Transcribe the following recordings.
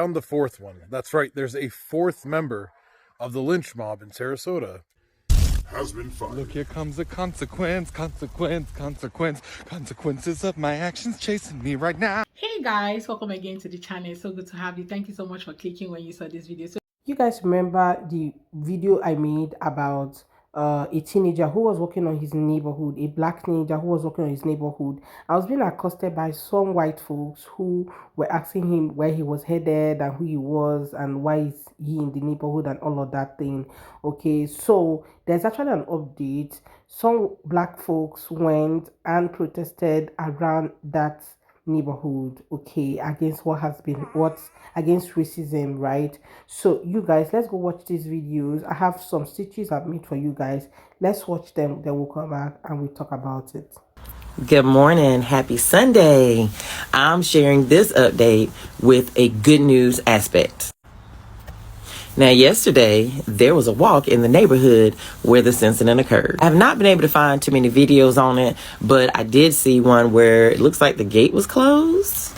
found the fourth one. That's right, there's a fourth member of the lynch mob in Sarasota. Has been fun. Look, here comes a consequence, consequences of my actions chasing me right now. Hey guys, welcome again to the channel. It's so good to have you. Thank you so much for clicking when you saw this video. You guys remember the video I made about a teenager who was working on his neighborhood, a black teenager who was working on his neighborhood. I was being accosted by some white folks who were asking him where he was headed and who he was and why is he in the neighborhood and all of that thing. Okay, so there's actually an update. Some black folks went and protested around that neighborhood, okay, against what's against racism, right? So you guys, let's go watch these videos. I have some stitches I've made for you guys. Let's watch them, then we'll come back and we'll talk about it. Good morning. Happy Sunday. I'm sharing this update with a good news aspect. Now, yesterday, there was a walk in the neighborhood where this incident occurred. I have not been able to find too many videos on it, but I did see one where it looks like the gate was closed.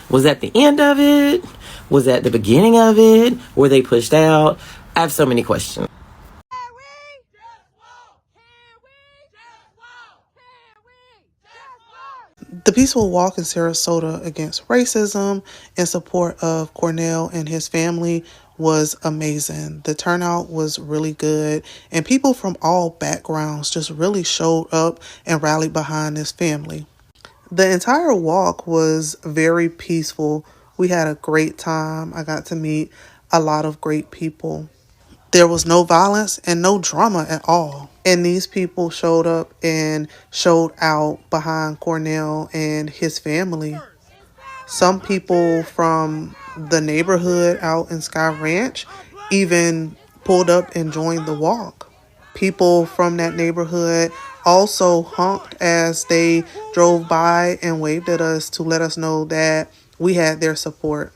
Was that the end of it? Was that the beginning of it? Were they pushed out? I have so many questions. The peaceful walk in Sarasota against racism in support of Cornell and his family was amazing. The turnout was really good, and people from all backgrounds just really showed up and rallied behind his family. The entire walk was very peaceful. We had a great time. I got to meet a lot of great people. There was no violence and no drama at all. And these people showed up and showed out behind Cornell and his family. Some people from the neighborhood out in Sky Ranch even pulled up and joined the walk. People from that neighborhood also honked as they drove by and waved at us to let us know that we had their support.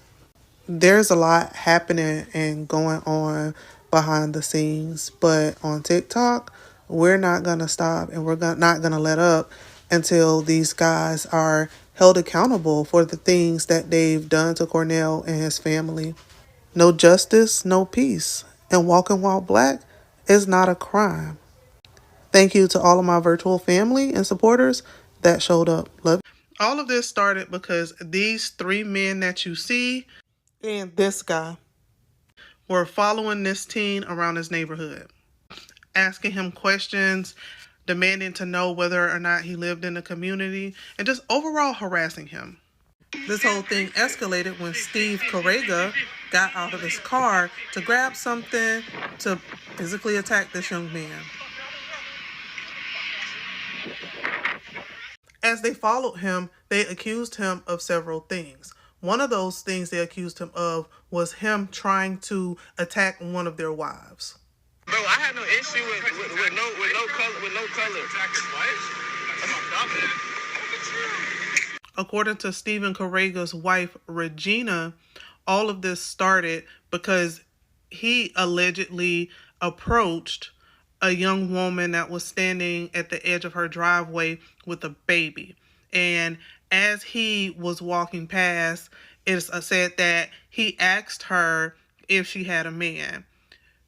There's a lot happening and going on behind the scenes, but on TikTok, we're not going to stop and we're not going to let up until these guys are held accountable for the things that they've done to Cornell and his family. No justice, no peace. And walking while black is not a crime. Thank you to all of my virtual family and supporters that showed up. Love you. All of this started because these three men that you see and this guy were following this teen around his neighborhood, asking him questions, demanding to know whether or not he lived in the community, and just overall harassing him. This whole thing escalated when Steve Correga got out of his car to grab something to physically attack this young man. As they followed him, they accused him of several things. One of those things they accused him of was him trying to attack one of their wives. Bro, I had no issue with no color. According to Stephen Correga's wife, Regina, all of this started because he allegedly approached a young woman that was standing at the edge of her driveway with a baby. And as he was walking past, it's said that he asked her if she had a man.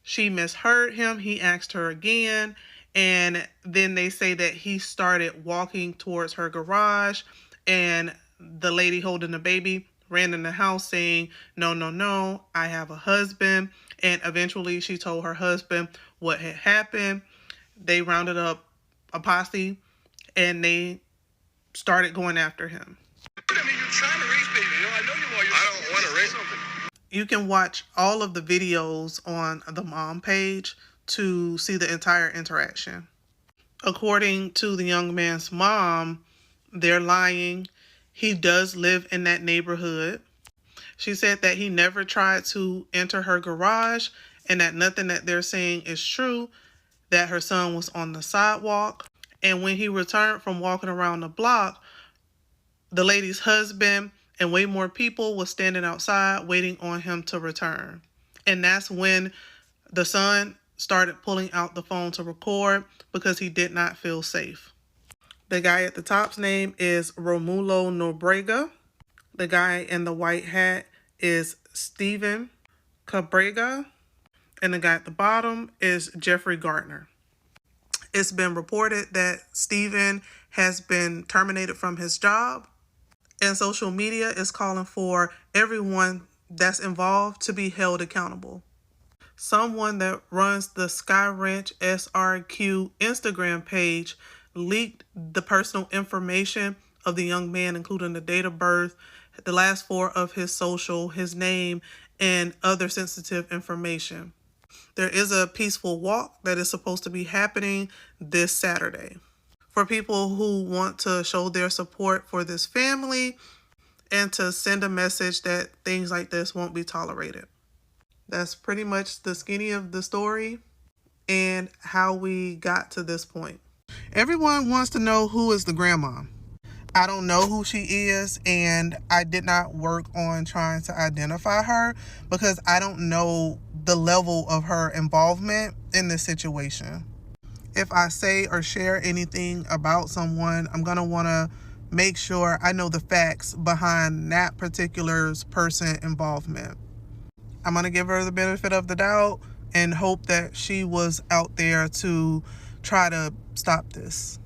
She misheard him. He asked her again. And then they say that he started walking towards her garage, and the lady holding the baby ran in the house saying, no, I have a husband. And eventually she told her husband what had happened. They rounded up a posse and they started going after him. I mean, you're trying to raise baby. I know you are. I don't want to raise something. You can watch all of the videos on the mom page to see the entire interaction. According to the young man's mom, they're lying. He does live in that neighborhood. She said that he never tried to enter her garage and that nothing that they're saying is true, that her son was on the sidewalk. And when he returned from walking around the block, the lady's husband and way more people was standing outside waiting on him to return. And that's when the son started pulling out the phone to record because he did not feel safe. The guy at the top's name is Romulo Nobrega. The guy in the white hat is Stephen Cabrega, and the guy at the bottom is Jeffrey Gardner. It's been reported that Stephen has been terminated from his job, and social media is calling for everyone that's involved to be held accountable. Someone that runs the Sky Ranch SRQ Instagram page leaked the personal information of the young man, including the date of birth, the last four of his social, his name, and other sensitive information. There is a peaceful walk that is supposed to be happening this Saturday for people who want to show their support for this family and to send a message that things like this won't be tolerated. That's pretty much the skinny of the story and how we got to this point. Everyone wants to know who is the grandma. I don't know who she is, and I did not work on trying to identify her because I don't know the level of her involvement in this situation. If I say or share anything about someone, I'm going to want to make sure I know the facts behind that particular person's involvement. I'm going to give her the benefit of the doubt and hope that she was out there to try to stop this.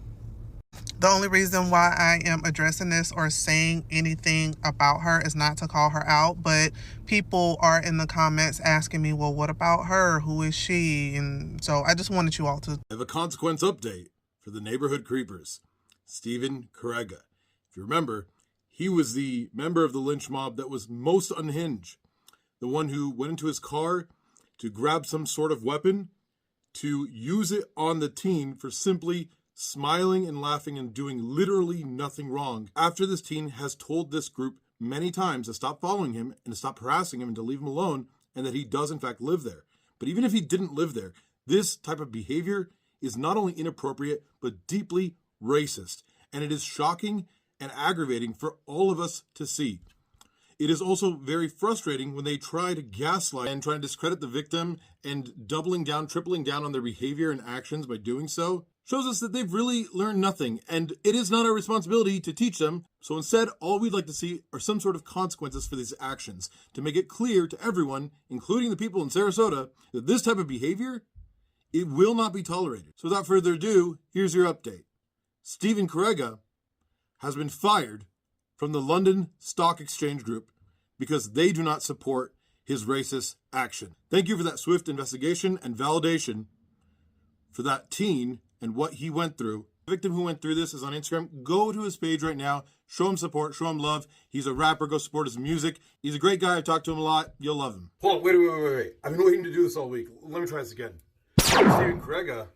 The only reason why I am addressing this or saying anything about her is not to call her out, but people are in the comments asking me, well, what about her? Who is she? And so I just wanted you all to... I have a consequence update for the neighborhood creepers. Stephen Cabrega. If you remember, he was the member of the lynch mob that was most unhinged. The one who went into his car to grab some sort of weapon, to use it on the teen for simply smiling and laughing and doing literally nothing wrong, after this teen has told this group many times to stop following him and to stop harassing him and to leave him alone, and that he does in fact live there. But even if he didn't live there, this type of behavior is not only inappropriate, but deeply racist. And it is shocking and aggravating for all of us to see. It is also very frustrating when they try to gaslight and try to discredit the victim, and doubling down, tripling down on their behavior and actions by doing so shows us that they've really learned nothing, and it is not our responsibility to teach them. So instead, all we'd like to see are some sort of consequences for these actions to make it clear to everyone, including the people in Sarasota, that this type of behavior, it will not be tolerated. So without further ado, here's your update. Stephen Cabrega has been fired from the London Stock Exchange Group because they do not support his racist action. Thank you for that swift investigation and validation for that teen and what he went through. The victim who went through this is on Instagram. Go to his page right now. Show him support. Show him love. He's a rapper. Go support his music. He's a great guy. I've talked to him a lot. You'll love him. Hold on. Wait. I've been waiting to do this all week. Let me try this again. Stephen Cabrega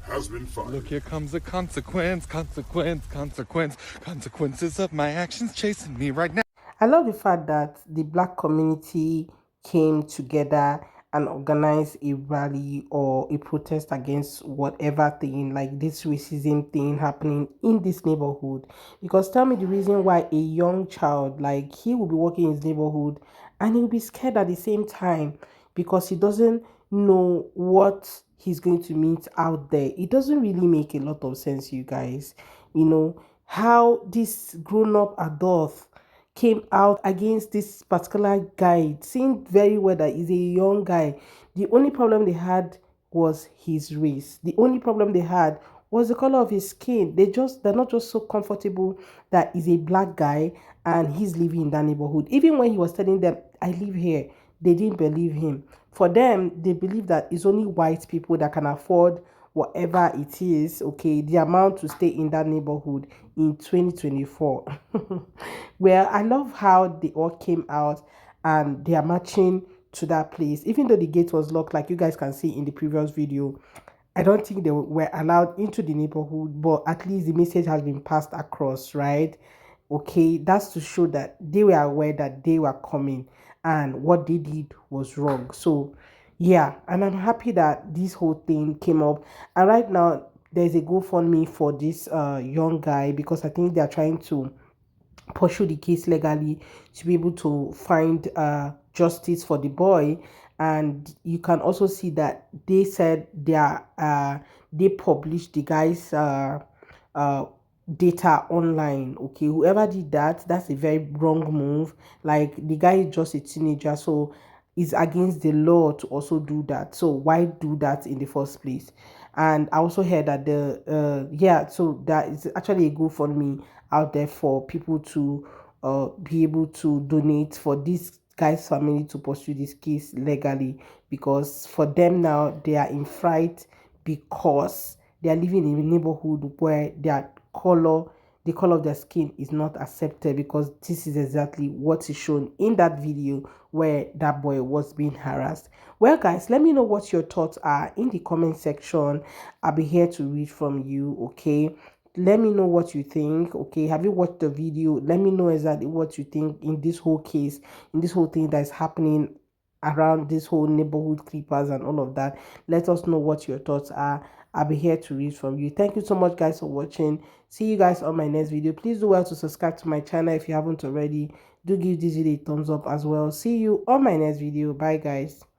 has been fired. Look, here comes a consequences of my actions chasing me right now. I love the fact that the black community came together and organized a rally or a protest against whatever thing, like this racism thing happening in this neighborhood. Because tell me the reason why a young child, like, he will be working in his neighborhood and he will be scared at the same time because he doesn't know what he's going to meet out there. It doesn't really make a lot of sense, you guys. You know, how this grown-up adult came out against this particular guy, seeing very well that he's a young guy. The only problem they had was his race. The only problem they had was the color of his skin. They're not just so comfortable that he's a black guy and he's living in that neighborhood. Even when he was telling them, I live here, they didn't believe him. For them, they believe that it's only white people that can afford whatever it is, okay, the amount to stay in that neighborhood in 2024. Well, I love how they all came out and they are marching to that place. Even though the gate was locked, like you guys can see in the previous video, I don't think they were allowed into the neighborhood, but at least the message has been passed across, right? Okay, that's to show that they were aware that they were coming and what they did was wrong. So yeah, and I'm happy that this whole thing came up. And right now there's a GoFundMe for this young guy, because I think they are trying to pursue the case legally to be able to find justice for the boy. And you can also see that they said they published the guy's data online. Okay, whoever did that, that's a very wrong move. Like, the guy is just a teenager, so it's against the law to also do that. So why do that in the first place? And I also heard that so that is actually a GoFundMe out there for people to be able to donate for this guy's family to pursue this case legally, because for them now they are in fright because they are living in a neighborhood where the color of their skin is not accepted, because this is exactly what is shown in that video where that boy was being harassed. Well, guys, let me know what your thoughts are in the comment section. I'll be here to read from you. Okay, let me know what you think. Okay, have you watched the video? Let me know exactly what you think in this whole case, in this whole thing that is happening around this whole neighborhood creepers and all of that. Let us know what your thoughts are. I'll be here to read from you. Thank you so much, guys, for watching. See you guys on my next video. Please do well to subscribe to my channel if you haven't already. Do give this video a thumbs up as well. See you on my next video. Bye, guys.